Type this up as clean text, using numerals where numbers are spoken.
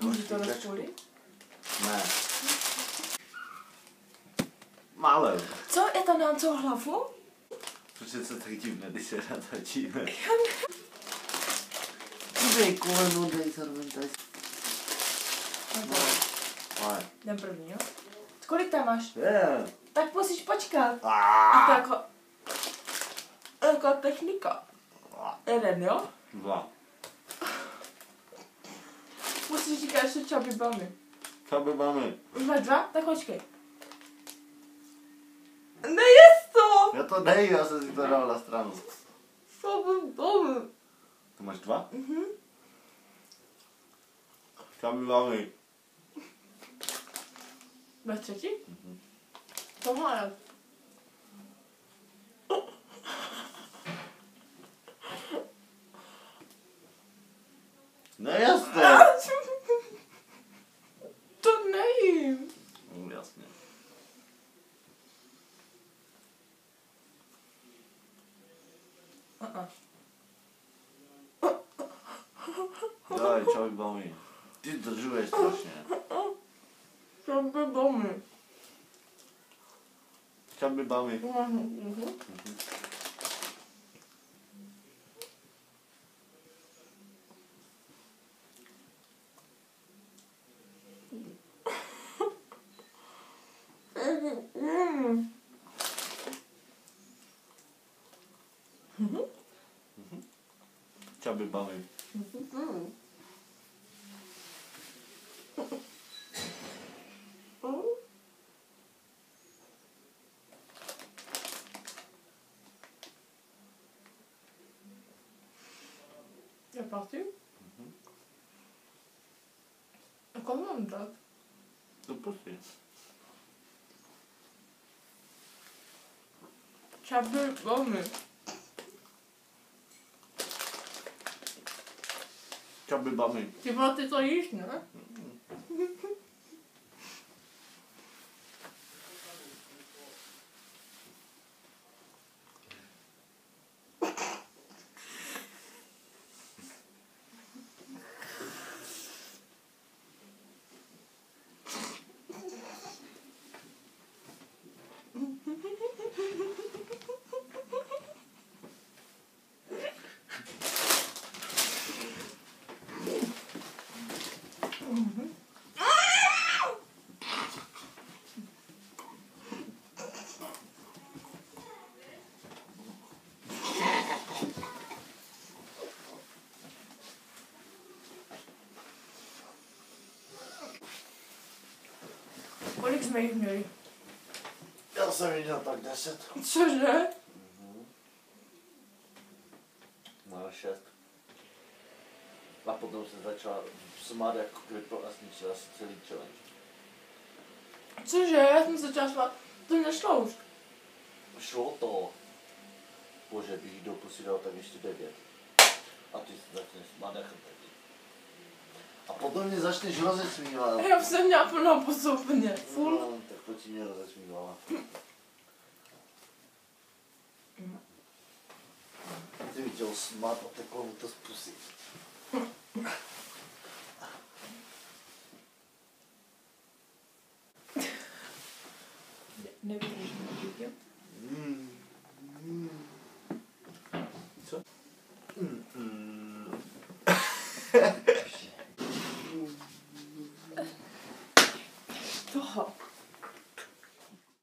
Můžu to rozpůlit? Ne. Málo. Co? Je tam nám co hlavu? Protože se tak divne, když se natáčíme. Dej koleno, dej zároveň tady. No. Jdem první, jo? Kolik tam máš? Je. Tak musíš počkat. A to jako technika. Jeden, jo? 2. Musíš říkat ještě čaby bamy. Čaby bamy. Už máš 2? Tak počkej. Nejest to! Já to dej, já jsem si to dal na stranu. Čaby bamy. To máš 2? Mhm. Čaby bamy. Bez třetí? Mhm. Tohle. Ne, jasně. To nejím. Jasně. Daj, čaby bamy. Ty zdržuješ strašně. Čaby bamy. Čaby bamy. Čaby bamy. Je parti? A komu mám dát? To pusty. Čaby bamy. Čaby bamy. Ty vole, ty to jíš, ne? Kolik jsme jich měli? Já jsem viděl tak 10. Cože? Má 6. A potom se začala smát jako krypto a snížila si celý challenge. Cože? Já jsem se čas smát. To nešlo už. Šlo to. Bože, bych jí do pusy dal tak ještě 9. A ty se začneš smát jako taky. A potom mě začneš rozesmívat. Já jsem měla plnou postupně. Full. No, tak to ti mě rozesmívala. Ty viděl smát a teklo mu to z pusy. Nevydržím, dítě. Co? Toho.